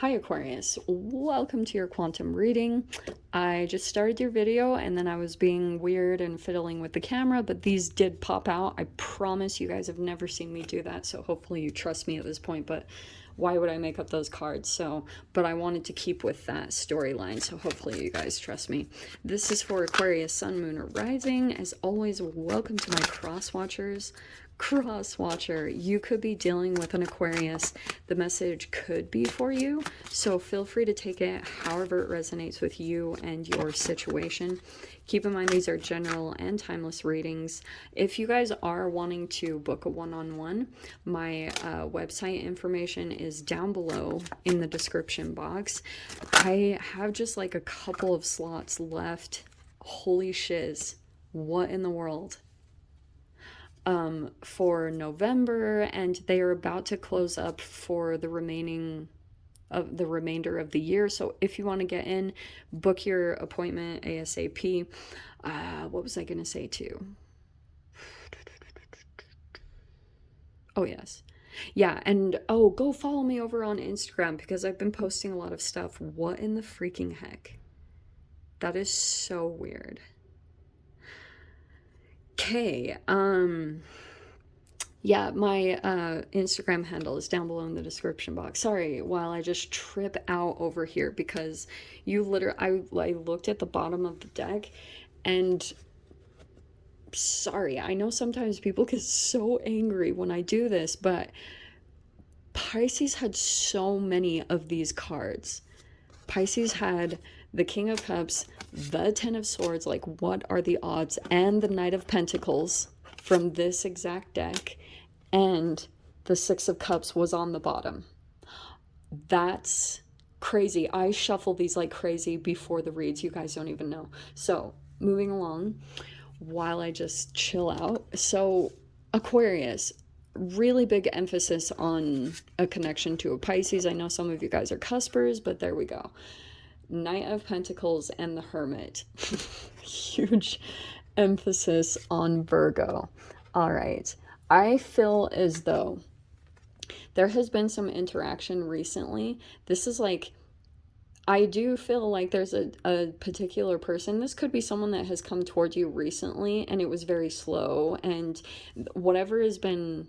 Hi Aquarius, welcome to your quantum reading. I just started your video and then I was being weird and fiddling with the camera, but these did pop out. I promise you guys have never seen me do that, so hopefully you trust me at this point, but why would I make up those cards? But I wanted to keep with that storyline, so hopefully you guys trust me. This is for Aquarius, Sun, Moon, or Rising. As always, welcome to my cross watchers. Cross watcher, you could be dealing with an Aquarius. The message could be for you, so feel free to take it however it resonates with you and your situation. Keep in mind these are general and timeless readings. If you guys are wanting to book a one-on-one, my website information is down below in the description box. I have just like a couple of slots left. Holy shiz, what in the world? For November, and they are about to close up for the remainder of the year. So if you want to get in, book your appointment ASAP. What was I going to say too? Oh, yes. Yeah, and oh, go follow me over on Instagram because I've been posting a lot of stuff. What in the freaking heck? That is so weird. Okay, yeah, my Instagram handle is down below in the description box. Sorry, while I just trip out over here because you literally, I looked at the bottom of the deck and sorry, I know sometimes people get so angry when I do this, but Pisces had so many of these cards. Pisces had the King of Cups, the Ten of Swords, like what are the odds, and the Knight of Pentacles from this exact deck, and the Six of Cups was on the bottom. That's crazy. I shuffle these like crazy before the reads. You guys don't even know. So moving along while I just chill out. So Aquarius, really big emphasis on a connection to a Pisces. I know some of you guys are cuspers, but there we go. Knight of Pentacles and the Hermit. Huge emphasis on Virgo. All right. I feel as though there has been some interaction recently. This is like, I do feel like there's a particular person. This could be someone that has come toward you recently and it was very slow. And whatever has been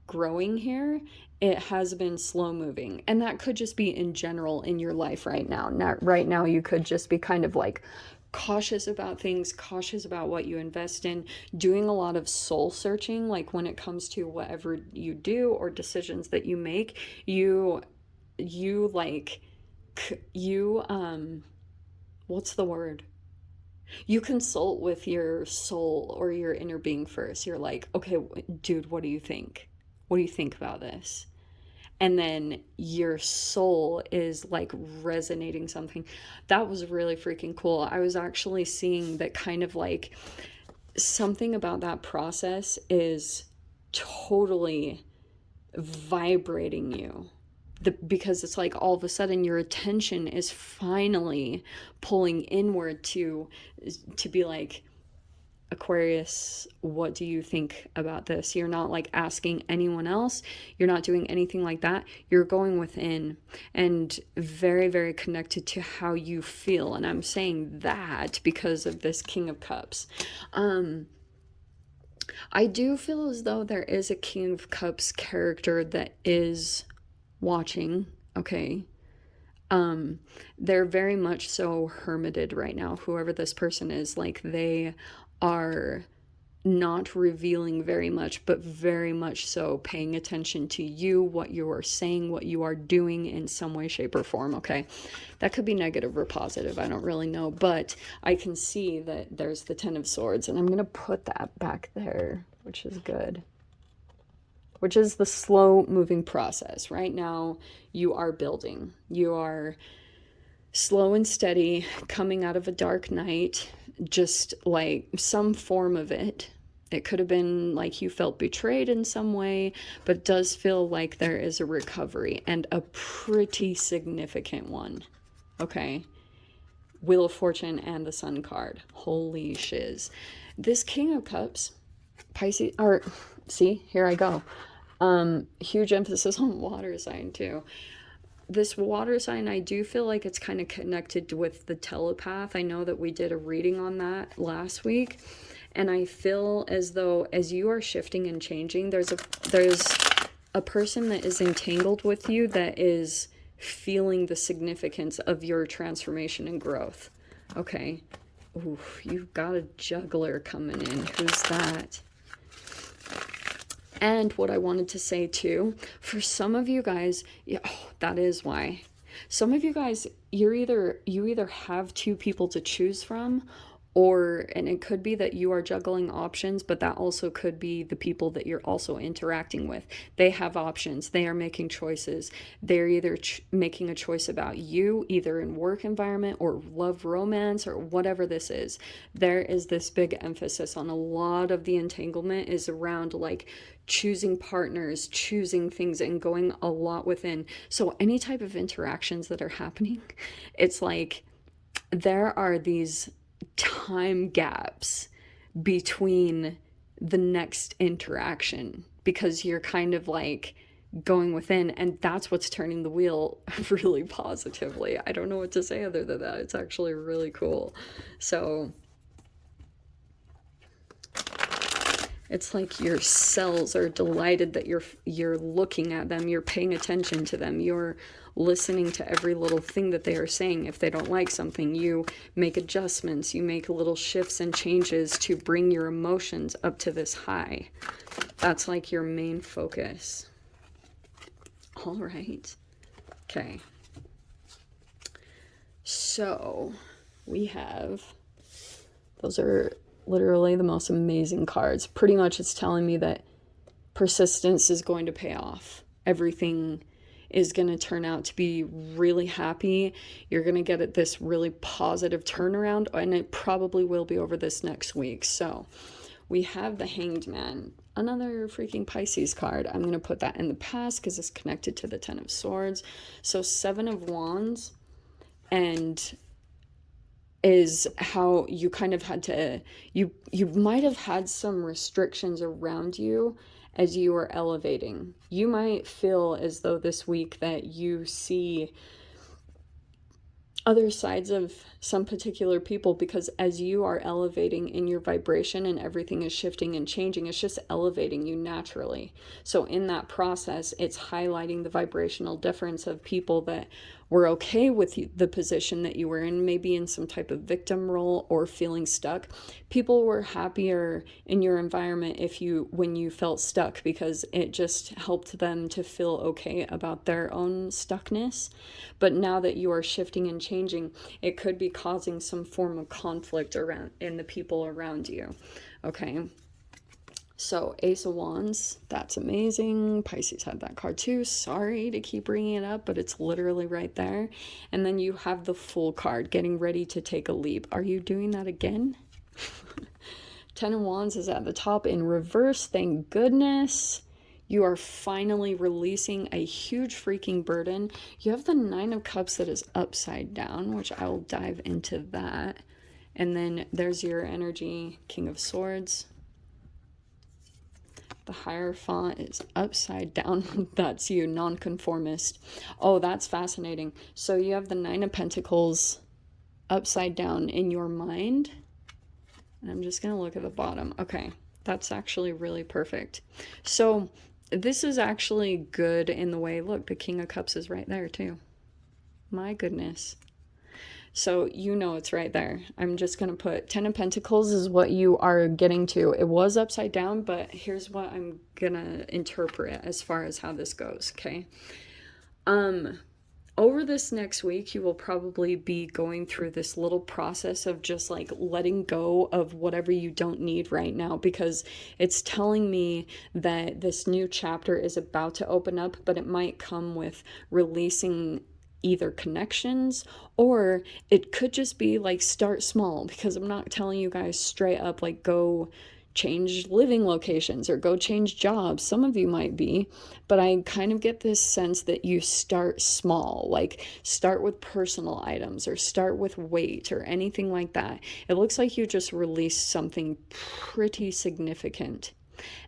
growing here, it has been slow moving. And that could just be in general in your life right now. Not right now, you could just be kind of like cautious about things, cautious about what you invest in, doing a lot of soul searching, like when it comes to whatever you do or decisions that you make, you like, you, what's the word? You consult with your soul or your inner being first. You're like, okay, dude, what do you think? What do you think about this? And then your soul is like resonating something. That was really freaking cool. I was actually seeing that kind of like something about that process is totally vibrating you. Because it's like all of a sudden your attention is finally pulling inward to be like, Aquarius, what do you think about this? You're not like asking anyone else. You're not doing anything like that. You're going within and very, very connected to how you feel. And I'm saying that because of this King of Cups. I do feel as though there is a King of Cups character that is watching, okay? They're very much so hermited right now, whoever this person is. Like they are not revealing very much, but very much so paying attention to you, what you are saying, what you are doing in some way, shape, or form, okay? That could be negative or positive, I don't really know, but I can see that there's the Ten of Swords, and I'm going to put that back there, which is good. Which is the slow-moving process. Right now, you are building. You are slow and steady, coming out of a dark night, just like some form of it. It could have been like you felt betrayed in some way, but it does feel like there is a recovery and a pretty significant one. Okay? Wheel of Fortune and the Sun card. Holy shiz. This King of Cups, Pisces, or see, here I go. Huge emphasis on water sign too. this water sign, I do feel like it's kind of connected with the telepath. I know that we did a reading on that last week, and I feel as though as you are shifting and changing, there's a person that is entangled with you that is feeling the significance of your transformation and growth. Okay. Ooh, you've got a juggler coming in. Who's that? And what I wanted to say too, for some of you guys, yeah, oh, that is why. Some of you guys, you either have two people to choose from, or, and it could be that you are juggling options, but that also could be the people that you're also interacting with. They have options. They are making choices. They're either making a choice about you, either in work environment or love romance or whatever this is. There is this big emphasis on a lot of the entanglement is around like choosing partners, choosing things, and going a lot within. So any type of interactions that are happening, it's like there are these time gaps between the next interaction because you're kind of like going within, and that's what's turning the wheel really positively. I don't know what to say other than that. It's actually really cool. So it's like your cells are delighted that you're looking at them, you're paying attention to them, you're listening to every little thing that they are saying. If they don't like something, you make adjustments, you make little shifts and changes to bring your emotions up to this high. That's like your main focus. All right. Okay. So we have, those are literally the most amazing cards. Pretty much it's telling me that persistence is going to pay off. Everything is going to turn out to be really happy. You're going to get this really positive turnaround, and it probably will be over this next week. So we have the Hanged Man, another freaking Pisces card. I'm going to put that in the past because it's connected to the Ten of Swords. So Seven of Wands, and is how you kind of had to, you might have had some restrictions around you as you are elevating. You might feel as though this week that you see other sides of some particular people, because as you are elevating in your vibration and everything is shifting and changing, it's just elevating you naturally. So in that process, it's highlighting the vibrational difference of people that were okay with the position that you were in, maybe in some type of victim role or feeling stuck. People were happier in your environment when you felt stuck, because it just helped them to feel okay about their own stuckness. But now that you are shifting and changing, it could be causing some form of conflict around in the people around you. Okay. So Ace of Wands, that's amazing. Pisces had that card too. Sorry to keep bringing it up, but it's literally right there. And then you have the Fool card, getting ready to take a leap. Are you doing that again? Ten of Wands is at the top in reverse. Thank goodness. You are finally releasing a huge freaking burden. You have the Nine of Cups that is upside down, which I will dive into that. And then there's your energy, King of Swords. The Hierophant is upside down. That's you, nonconformist. Oh, that's fascinating. So you have the Nine of Pentacles upside down in your mind. And I'm just going to look at the bottom. Okay, that's actually really perfect. So this is actually good in the way, look, the King of Cups is right there too. My goodness. So you know it's right there. I'm just going to put Ten of Pentacles is what you are getting to. It was upside down, but here's what I'm going to interpret as far as how this goes, okay? Over this next week, you will probably be going through this little process of just like letting go of whatever you don't need right now, because it's telling me that this new chapter is about to open up, but it might come with releasing either connections, or it could just be like start small, because I'm not telling you guys straight up like go change living locations or go change jobs. Some of you might be, but I kind of get this sense that you start small, like start with personal items or start with weight or anything like that. It looks like you just released something pretty significant.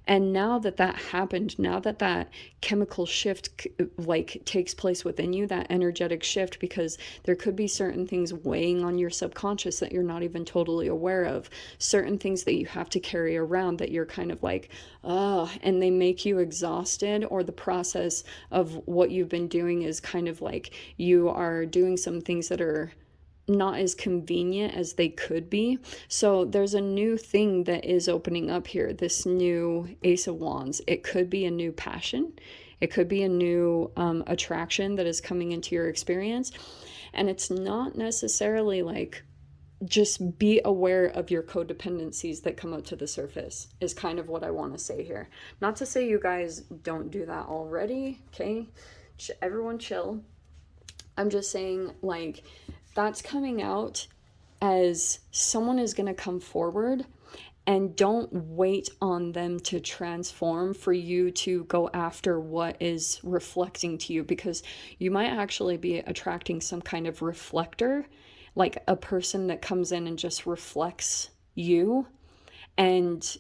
And now that that happened, now that that chemical shift like takes place within you, that energetic shift, because there could be certain things weighing on your subconscious that you're not even totally aware of, certain things that you have to carry around that you're kind of like, oh, and they make you exhausted, or the process of what you've been doing is kind of like you are doing some things that are not as convenient as they could be. So there's a new thing that is opening up here, this new Ace of Wands. It could be a new passion. It could be a new attraction that is coming into your experience. And it's not necessarily like, just be aware of your codependencies that come up to the surface, is kind of what I want to say here. Not to say you guys don't do that already, okay? Everyone chill. I'm just saying, like, that's coming out as someone is going to come forward, and don't wait on them to transform for you to go after what is reflecting to you, because you might actually be attracting some kind of reflector, like a person that comes in and just reflects you. And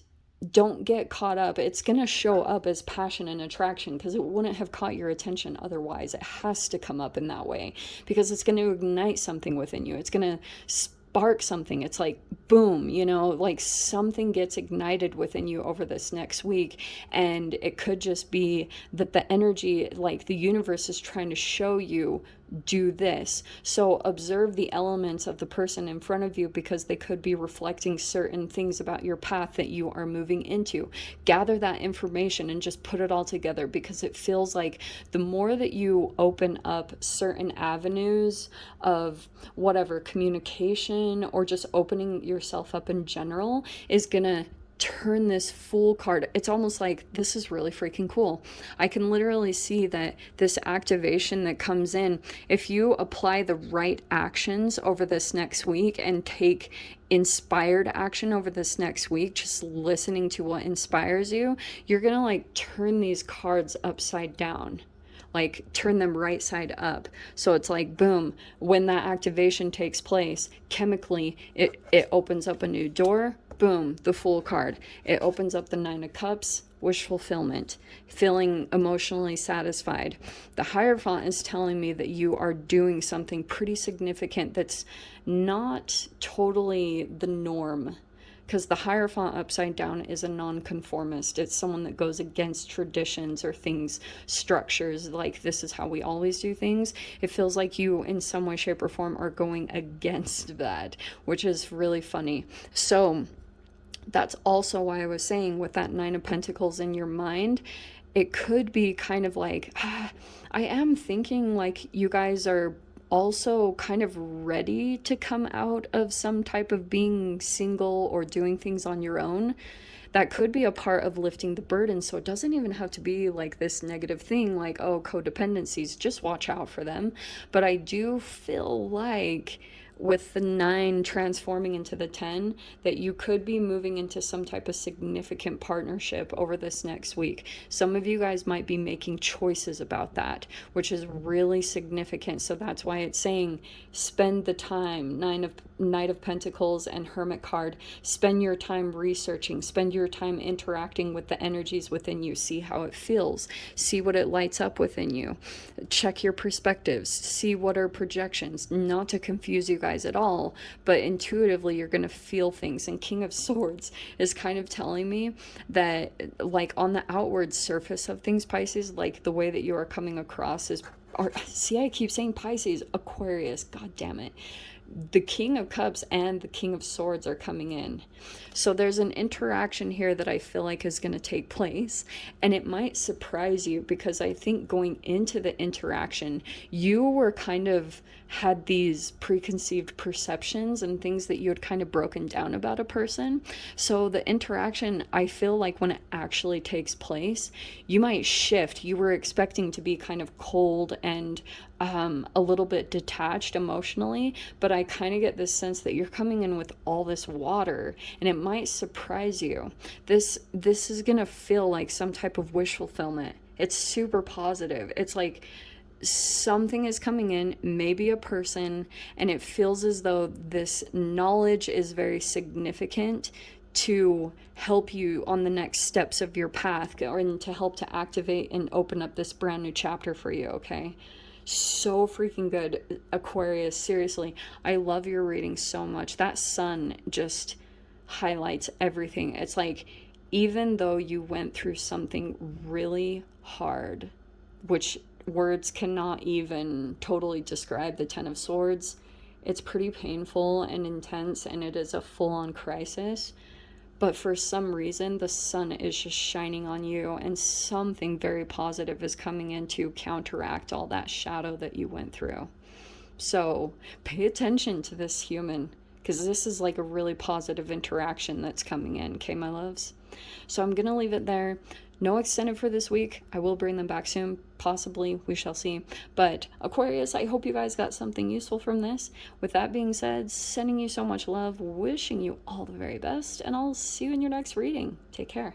don't get caught up. It's going to show up as passion and attraction because it wouldn't have caught your attention otherwise. It has to come up in that way because it's going to ignite something within you. It's going to spark something. It's like boom, you know, like something gets ignited within you over this next week. And it could just be that the energy, like the universe is trying to show you, do this. So observe the elements of the person in front of you, because they could be reflecting certain things about your path that you are moving into. Gather that information and just put it all together, because it feels like the more that you open up certain avenues of whatever communication, or just opening yourself up in general, is gonna turn this Fool card. It's almost like, this is really freaking cool. I can literally see that this activation that comes in, if you apply the right actions over this next week and take inspired action over this next week, just listening to what inspires you, you're gonna like turn these cards upside down, like turn them right side up. So it's like boom, when that activation takes place chemically, it opens up a new door. Boom, the Fool card. It opens up the Nine of Cups, wish fulfillment, feeling emotionally satisfied. The Hierophant is telling me that you are doing something pretty significant that's not totally the norm, because the Hierophant upside down is a nonconformist. It's someone that goes against traditions or things, structures, like this is how we always do things. It feels like you in some way, shape, or form are going against that, which is really funny. So that's also why I was saying, with that Nine of Pentacles in your mind, it could be kind of like, I am thinking like you guys are also kind of ready to come out of some type of being single or doing things on your own. That could be a part of lifting the burden. So it doesn't even have to be like this negative thing, like, oh, codependencies, just watch out for them. But I do feel like with the 9 transforming into the 10, that you could be moving into some type of significant partnership over this next week. Some of you guys might be making choices about that, which is really significant. So that's why it's saying spend the time. Knight of Pentacles and Hermit card. Spend your time researching. Spend your time interacting with the energies within you. See how it feels. See what it lights up within you. Check your perspectives. See what are projections. Not to confuse you guys at all, but intuitively you're going to feel things. And King of Swords is kind of telling me that, like, on the outward surface of things, Pisces, like the way that you are coming across is, see, I keep saying Pisces, Aquarius, god damn it. The King of Cups and the King of Swords are coming in. So there's an interaction here that I feel like is going to take place, and it might surprise you, because I think going into the interaction, you were kind of had these preconceived perceptions and things that you had kind of broken down about a person. So the interaction, I feel like when it actually takes place, you might shift. You were expecting to be kind of cold and a little bit detached emotionally, but I kind of get this sense that you're coming in with all this water, and it might surprise you. This is gonna feel like some type of wish fulfillment. It's super positive. It's like something is coming in, maybe a person, and it feels as though this knowledge is very significant to help you on the next steps of your path, or to help to activate and open up this brand new chapter for you, okay? So freaking good, Aquarius. Seriously, I love your reading so much. That sun just highlights everything. It's like, even though you went through something really hard, which words cannot even totally describe, the Ten of Swords, it's pretty painful and intense, and it is a full-on crisis. But for some reason, the sun is just shining on you, and something very positive is coming in to counteract all that shadow that you went through. So pay attention to this, human, because this is like a really positive interaction that's coming in, okay, my loves? So I'm going to leave it there. No extended for this week. I will bring them back soon, possibly. We shall see. But Aquarius, I hope you guys got something useful from this. With that being said, sending you so much love, wishing you all the very best, and I'll see you in your next reading. Take care.